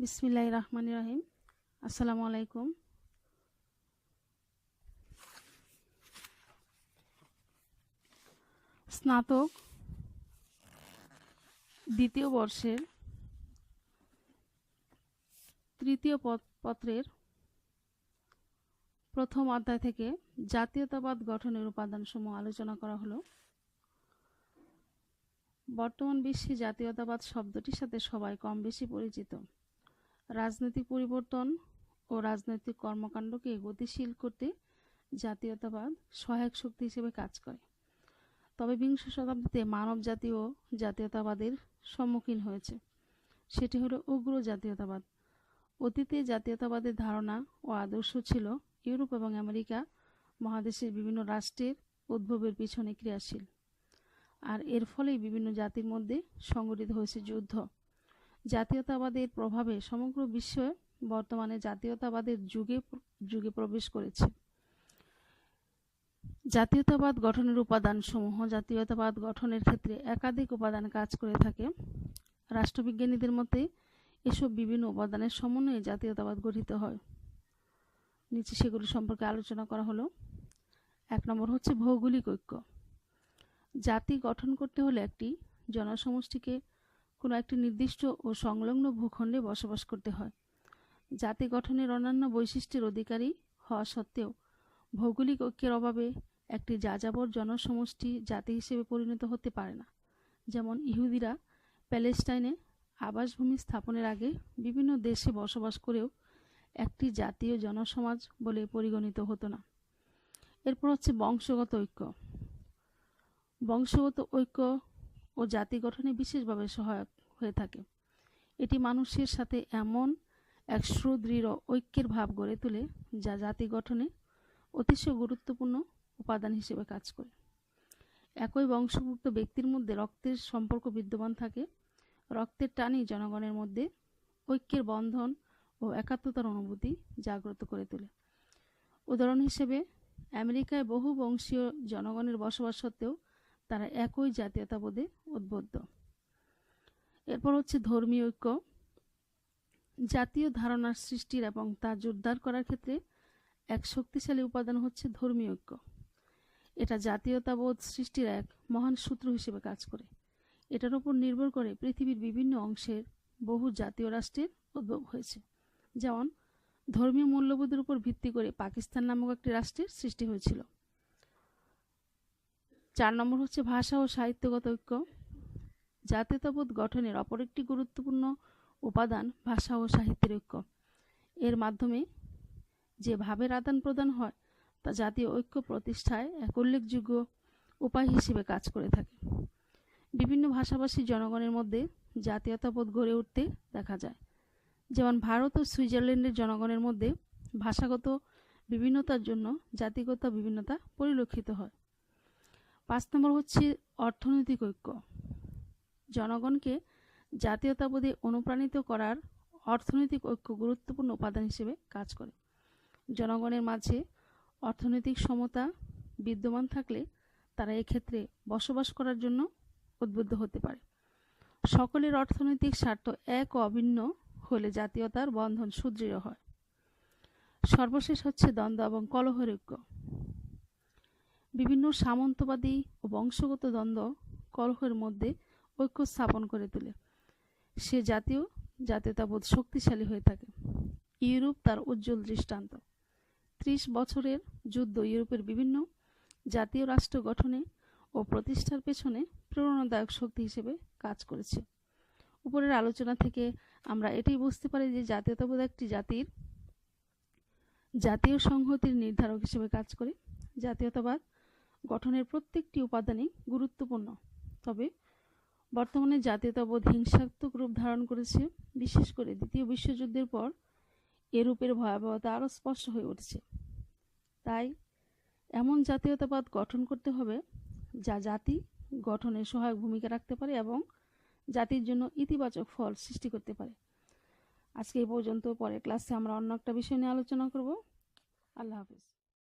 বিসমিল্লাহির রহমানির রহিম। আসসালামু আলাইকুম। স্নাতক দ্বিতীয় বর্ষের তৃতীয় পত্রের প্রথম অধ্যায় থেকে জাতীয়তাবাদ গঠনের উপাদানসমূহ আলোচনা করা হলো। বর্তমান বিশ্বে জাতীয়তাবাদ শব্দটির সাথে সবাই কম বেশি পরিচিত। রাজনৈতিক পরিবর্তন ও রাজনৈতিক কর্মকাণ্ডকে গতিশীল করতে জাতীয়তাবাদ সহায়ক শক্তি হিসেবে কাজ করে। তবে বিংশ শতাব্দীতে মানব জাতীয় জাতীয়তাবাদের সম্মুখীন হয়েছে। সেটি হলো উগ্র জাতীয়তাবাদ। অতীতে জাতীয়তাবাদের ধারণা ও আদর্শ ছিল ইউরোপ এবং আমেরিকা মহাদেশের বিভিন্ন রাষ্ট্রের উদ্ভবের পিছনে ক্রিয়াশীল, আর এর ফলেই বিভিন্ন জাতির মধ্যে সংঘটিত হয়েছে যুদ্ধ। জাতীয়তাবাদের প্রভাবে সমগ্র বিশ্ব বর্তমানে জাতীয়তাবাদের যুগে প্রবেশ করেছে। জাতীয়তাবাদ গঠনের উপাদানসমূহ। জাতীয়তাবাদ গঠনের ক্ষেত্রে একাধিক উপাদান কাজ করে থাকে। রাষ্ট্রবিজ্ঞানীদের মতে এসব বিভিন্ন উপাদানের সমন্বয়ে জাতীয়তাবাদ গঠিত হয়। নিচে সেগুলো সম্পর্কে আলোচনা করা হলো। 1 নম্বর হচ্ছে ভৌগোলিক ঐক্য। জাতি গঠন করতে হলে একটি জনসমষ্টিকে কোনো একটি নির্দিষ্ট ও সংলগ্ন ভূখণ্ডে বসবাস করতে হয়। জাতি গঠনের অন্যান্য বৈশিষ্ট্যের অধিকারী হওয়া সত্ত্বেও ভৌগোলিক ঐক্যের অভাবে একটি যাযাবর জনসমষ্টি জাতি হিসেবে পরিণত হতে পারে না। যেমন ইহুদিরা প্যালেস্টাইনে আবাসভূমি স্থাপনের আগে বিভিন্ন দেশে বসবাস করেও একটি জাতীয় জনসমাজ বলে পরিগণিত হতো না। এরপর হচ্ছে বংশগত ঐক্য। বংশগত ঐক্য ও জাতি গঠনে বিশেষভাবে সহায়ক হয়ে থাকে। এটি মানুষের সাথে এমন এক সুদৃঢ় ঐক্যের ভাব গড়ে তোলে যা জাতি গঠনে অতিশয় গুরুত্বপূর্ণ উপাদান হিসেবে কাজ করে। একই বংশভুক্ত ব্যক্তির মধ্যে রক্তের সম্পর্ক বিদ্যমান থাকে। রক্তের টানই জনগণের মধ্যে ঐক্যের বন্ধন ও একাত্মতার অনুভূতি জাগ্রত করে তোলে। উদাহরণ হিসেবে আমেরিকায় বহু বংশীয় জনগণের বসবাস সত্ত্বেও তারা একই জাতীয়তাবোধে উদ্বুদ্ধ। এরপর হচ্ছে ধর্মীয় ঐক্য। জাতীয় ধারণার সৃষ্টির এবং তা জোরদার করার ক্ষেত্রে এক শক্তিশালী উপাদান হচ্ছে ধর্মীয় ঐক্য। এটা জাতীয়তাবোধ সৃষ্টির এক মহান সূত্র হিসেবে কাজ করে। এটার উপর নির্ভর করে পৃথিবীর বিভিন্ন অংশের বহু জাতীয় রাষ্ট্রের উদ্ভব হয়েছে। যেমন ধর্মীয় মূল্যবোধের উপর ভিত্তি করে পাকিস্তান নামক একটি রাষ্ট্রের সৃষ্টি হয়েছিল। 4 নম্বর হচ্ছে ভাষা ও সাহিত্যগত ঐক্য। জাতীয়তাবোধ গঠনের অপর একটি গুরুত্বপূর্ণ উপাদান ভাষা ও সাহিত্যের ঐক্য। এর মাধ্যমে যে ভাবের আদান প্রদান হয় তা জাতীয় ঐক্য প্রতিষ্ঠায় এক উল্লেখযোগ্য উপায় হিসেবে কাজ করে থাকে। বিভিন্ন ভাষাভাষী জনগণের মধ্যে জাতীয়তাবোধ গড়ে উঠতে দেখা যায়। যেমন ভারত ও সুইজারল্যান্ডের জনগণের মধ্যে ভাষাগত বিভিন্নতার জন্য জাতিগত বিভিন্নতা পরিলক্ষিত হয়। 5 নম্বর হচ্ছে অর্থনৈতিক ঐক্য। জনগণকে জাতীয়তাবোধে অনুপ্রাণিত করার অর্থনৈতিক ঐক্য গুরুত্বপূর্ণ উপাদান হিসেবে কাজ করে। জনগণের মাঝে অর্থনৈতিক সমতা বিদ্যমান থাকলে তারা এক্ষেত্রে বসবাস করার জন্য উদ্বুদ্ধ হতে পারে। সকলের অর্থনৈতিক স্বার্থ এক ও অভিন্ন হলে জাতীয়তার বন্ধন সুদৃঢ় হয়। সর্বশেষ হচ্ছে দ্বন্দ্ব এবং কলহের ঐক্য। বিভিন্ন সামন্তবাদী ও বংশগত দ্বন্দ্ব কলহের মধ্যে ঐক্য স্থাপন করে তোলে। সে জাতীয়তাবোধ শক্তিশালী হয়ে থাকে। ইউরোপ তার উজ্জ্বল দৃষ্টান্ত। 30 বছরের যুদ্ধ ইউরোপের বিভিন্ন জাতীয় রাষ্ট্র গঠনে ও প্রতিষ্ঠার পেছনে প্রেরণাদায়ক শক্তি হিসেবে কাজ করেছে। উপরের আলোচনা থেকে আমরা এটাই বুঝতে পারি যে জাতীয়তাবোধ একটি জাতীয় সংহতির নির্ধারক হিসেবে কাজ করে। জাতীয়তাবাদ গঠনের প্রত্যেকটি উপাদানই গুরুত্বপূর্ণ। তবে বর্তমানে জাতীয়তাবোধ হিংসাত্মক রূপ ধারণ করেছে। বিশেষ করে দ্বিতীয় বিশ্বযুদ্ধের পর ইউরোপের ভয়াবহতা আরও স্পষ্ট হয়ে উঠেছে। তাই এমন জাতীয়তাবাদ গঠন করতে হবে যা জাতি গঠনে সহায়ক ভূমিকা রাখতে পারে এবং জাতির জন্য ইতিবাচক ফল সৃষ্টি করতে পারে। আজকে এই পর্যন্ত। পরের ক্লাসে আমরা অন্য একটা বিষয় নিয়ে আলোচনা করব। আল্লাহ হাফেজ।